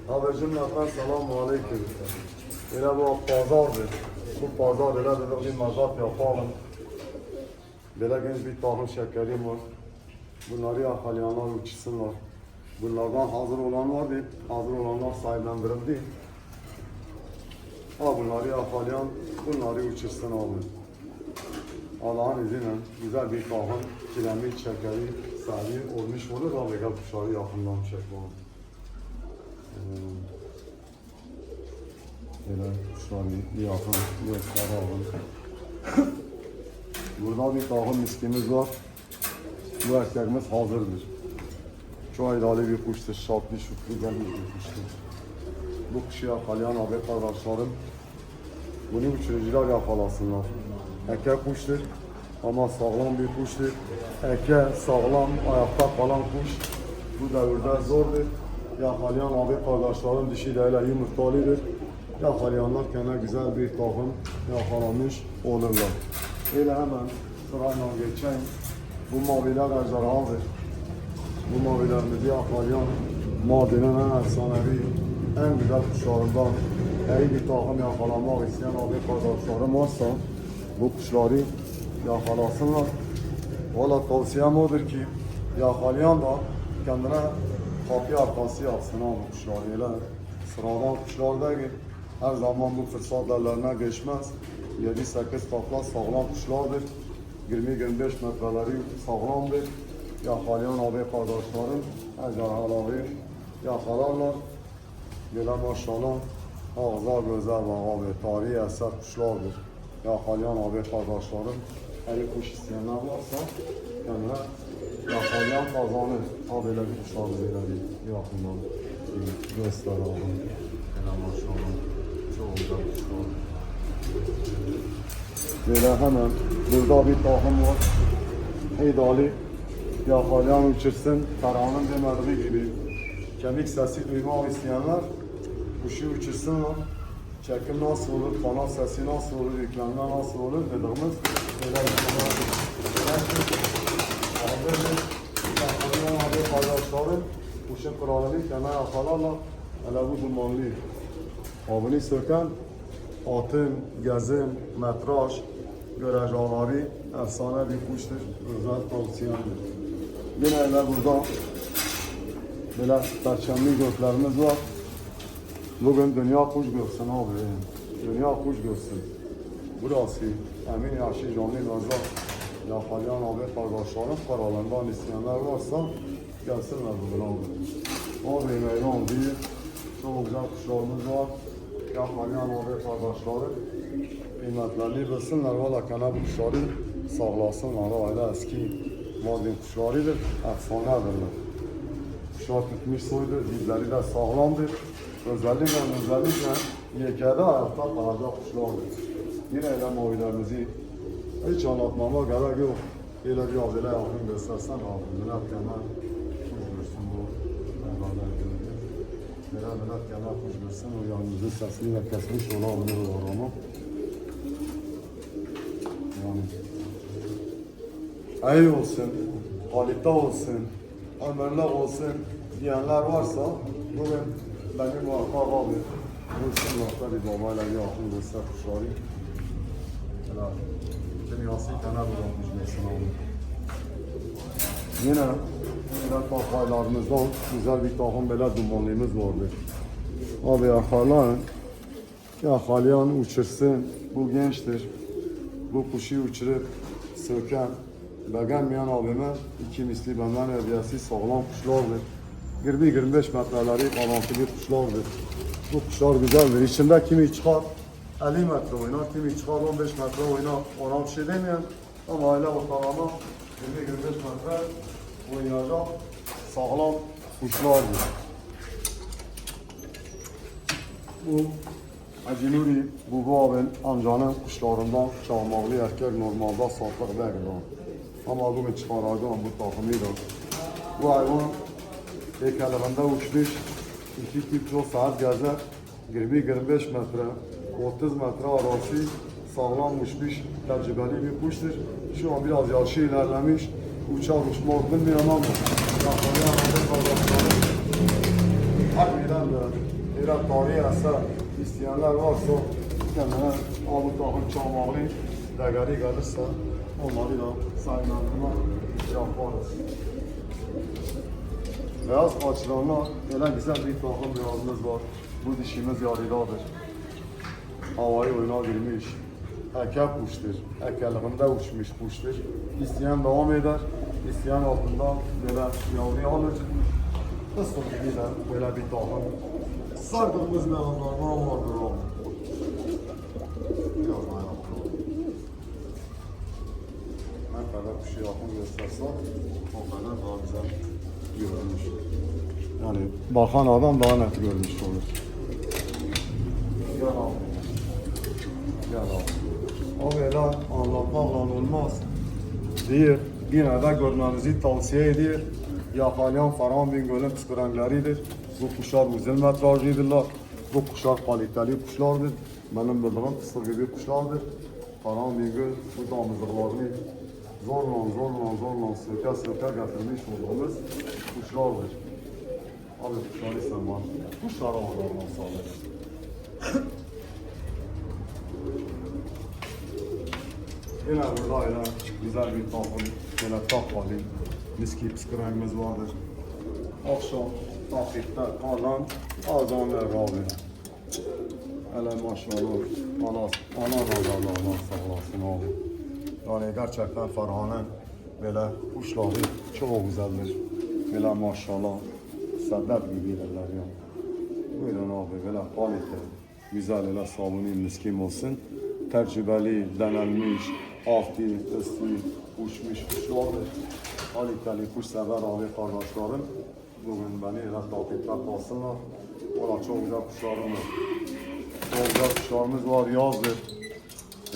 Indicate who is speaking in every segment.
Speaker 1: Abi cümleten selamun aleyküm. Yine bu pazardır. Bu pazar ile dedik bir mazat yapalım. Böyle genç bir tahıl şekerim var. Bunları yakalayanlar uçsunlar. Bunlardan hazır olan var değil. Hazır olanlar sahiplendirildi. Bunları yakalayan bunları uçursun abi. Allah'ın izniyle güzel bir tahıl, kiremit, şekeri, sahibi olmuş olur. Abi gel kuşları yakından çekmem. Böyle kuşları yakın gösterelim. Burada bir tahıl miskimiz var. Bu erkekimiz hazırdır. Çok ideali bir kuştur, şartlı, şutlu, gelmiş bir kuştur. Bu kuşu yakalayan abi kardeşlerim, bunu uçurucular yakalasınlar. Erkek kuştur ama sağlam bir kuştur. Erkek sağlam, ayakta kalan kuş bu devirde zordur. Yakalayan abi kardeşlerim dişiyle yumurtalıdır. Yakalayanlar kendine güzel bir tahım yakalamış olurlar. Öyle hemen sırayla geçeyim. Bu maviler ejderhadır. Bu mavilerimizi yakalayan Mardin'in en efsanevi, en güzel kuşlarından iyi bir takım yakalamak isteyen abi kardeşlerim varsa bu kuşları yakalasınlar. Valla tavsiyem odur ki yakalayan da kendine kapı arkası yapsın bu kuşları. Öyle sıradan kuşlar değil. Her zaman bu fırsat ellerine geçmez. 7-8 takla sağlam kuşlardır. 20-25 metreleri sağlamdır. Yakalayan abi kardeşlerim ejderhaları yakalarlar. Böyle maşallah ağza göze bak abi. Tarihi eser kuşlardır. Yakalayan abi kardeşlerim eli kuş isteyenler varsa kendine yakalayan kazanır. Böyle bir kuşlar böyle bir yakından göster abi. Böyle maşallah çok güzel kuşlar. Böyle hemen burada bir tahım var. İdali yakalayan uçursun. Karanın demediği gibi kemik sesi duymak isteyenler kuşu uçursunlar. Çekim nasıl olur, kanal sesi nasıl olur, yüklenme nasıl olur dediğimiz böyle yakalayan abi kardeşlerim kuşun kralını kendine yakalarlar. Hele bu dumanlı. Avını söken atın, gezin, metraj, görecekleri efsane bir kuştur. Özel tavsiyemdir. Yine öyle burada böyle perçemli göklerimiz var. Bugün dünya kuş görsün abi. Dünya kuş görsün. Burası emin yaşı canlı nazar. Yakalayan abi kardeşlerim kararlarından isteyenler varsa gelsinler bugün abi. Abi meydan değil. Çok güzel kuşlarımız var. Yakalayan abi kardeşlerim kıymetlerini bilsinler. Valla kana bu kuşları sağlasınlar. Öyle eski Mardin kuşlarıdır. Efsanedirler. Kuşlar tutmuş soydur. Dizleri de sağlamdır. Özellikle yekede ayakta kalacak kuşlardır. Yine öyle mavilerimizi hiç anlatmama gerek yok. Böyle bir abile yakın göstersen abi. Millet kenar kuş görsün bu. Millet kenar kuş görsün. O yanımızın sesini de kesmiş olabilir o arama. Yani iyi olsun, kalite olsun, ömürlü olsun diyenler varsa bugün benim muhakkak abi bu sınıfta bir babayla yakın göster kuşları. Dünyası kenar bırakmış mesela abi. Yine takaylarımızdan güzel bir takım böyle dumanlığımız vardır. Abi yakalayan uçursun, bu gençtir. Bu kuşu uçurup söken, beğenmeyen abime iki misli benden hediyesi sağlam kuşlardır. 20-25 metreleri kalantılı kuşlardır. Bu kuşlar güzeldir. İçinde kimi çıkar 50 metre oynar, kimi çıkar 15 metre oynar. Ona bir şey demeyen ama öyle ortalama 20-25 metre oynayacak sağlam kuşlardır. Bu Acinuri bu abin amcanın kuşlarından çalmalı erkek normalde satlık değil. Ama bugün çıkaracağım bu takımıyla. Bu hayvan heykellerinde uçmuş, 2 kilo saat gezer, 20-25 metre, 30 metre arası sağlam uçmuş, tecrübeli bir kuştur. Şu an biraz yaşı ilerlemiş, uçak uçmak bilmeyen ama yakalayan abi kardeşlerim Harbiden de biraz tarihi eser isteyenler varsa kendine abu tahıl çamağı değeri gelirse onları da sayınlarına yaparız. Beyaz açlarına öyle güzel bir takım beyazımız var. Bu dişimiz yarıdadır. Havayı oynayabilmiş. Eke kuştur. Ekeliğinde uçmuş kuştur. İsteyen devam eder. İsteyen altında böyle yavruyu alır. Nasıl gibi de böyle bir takım. Sardığımız beyazlardan vardır o. Biraz daha yapalım. Ne kadar kuşu yakın gösterse o kadar daha güzel görünmüş. Yani bakan adam daha net görmüş olur. Gel abi. Gel abi. O böyle anlatmakla olmaz. Deyir, yine de görmenizi tavsiye ediyor. Yakalayan Ferhan Bingöl'ün püskürenleridir. Bu kuşlar uzun metrajlıdırlar. Bu kuşlar kaliteli kuşlardır. Benim bildiğim kısır gibi kuşlardır. Ferhan Bingöl bu damızlıklarını zorla söke getirmiş olduğumuz kuşlardır. Abi kuşları sen var. Kuşlara Allah'tan sağlık. Yine burada öyle güzel bir takım, böyle takvalı, miski püskürengimiz vardır. Akşam takipte kalan azan ve Rabi. Hele maşallah, ana nazarlı Allah sağ olasın abi. Yani gerçekten Ferhan'ın böyle kuşları çok güzeldir. Böyle maşallah, sedef gibidirler ya. Buyurun abi, böyle kalite, güzel öyle sabuni miskin olsun. Tecrübeli, denenmiş, altı, üstü, uçmuş kuşlardır. Kaliteli kuş sever abi kardeşlerim. Bugün beni öyle takipte kalsınlar. Valla çok güzel kuşlarım var. Çok güzel kuşlarımız var, yazdır.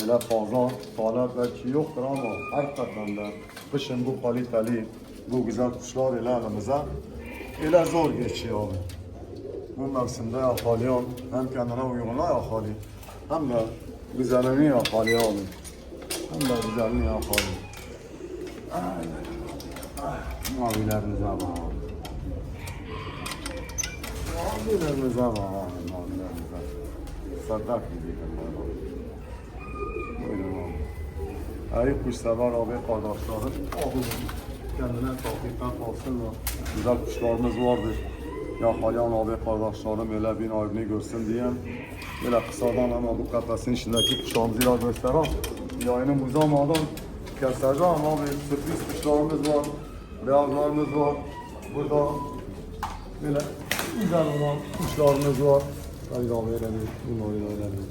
Speaker 1: Öyle fazla talep belki yoktur ama hakikaten de kışın bu kaliteli, bu güzel kuşlar ile elimize öyle zor geçiyor abi. Bu mevsimde yakalayan hem kendine uyguna yakalıyor hem de güzelini yakalıyor abi. Hem de güzelini yakalıyor. Mavilerimize bak. Mavilerimize bak. Mavilerimize. Sadak gibi bunlar bak. Buyurun abi. Ey kuşsever abi kardeşlerim. Kendine takipten kalsınlar. Güzel kuşlarımız vardır. Yakalayan abi kardeşlerim öyle bir ayrını görsün diyen. Böyle kısadan ama bu kafesin içindeki kuşlarımızı da göstereyim. Yayını uzamadan keseceğim abi. Sürpriz kuşlarımız var. Beyazlarımız var. Burada böyle güzel olan kuşlarımız var. Haydi abi öyle bir, bunları da öyle bir.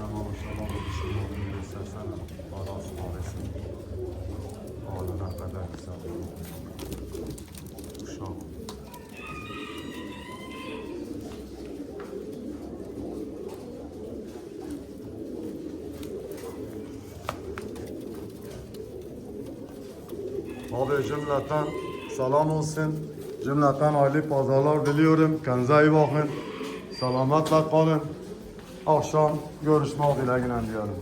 Speaker 1: Ama maşallah bu kuşlarını göstersene. Parası parası. Ağlı ne kadar güzel. Kuşlar. Abi cümleten selam olsun. Cümleten hayırlı pazarlar diliyorum. Kendinize iyi bakın. Selametle kalın. Akşam görüşmek dileğiyle diyorum.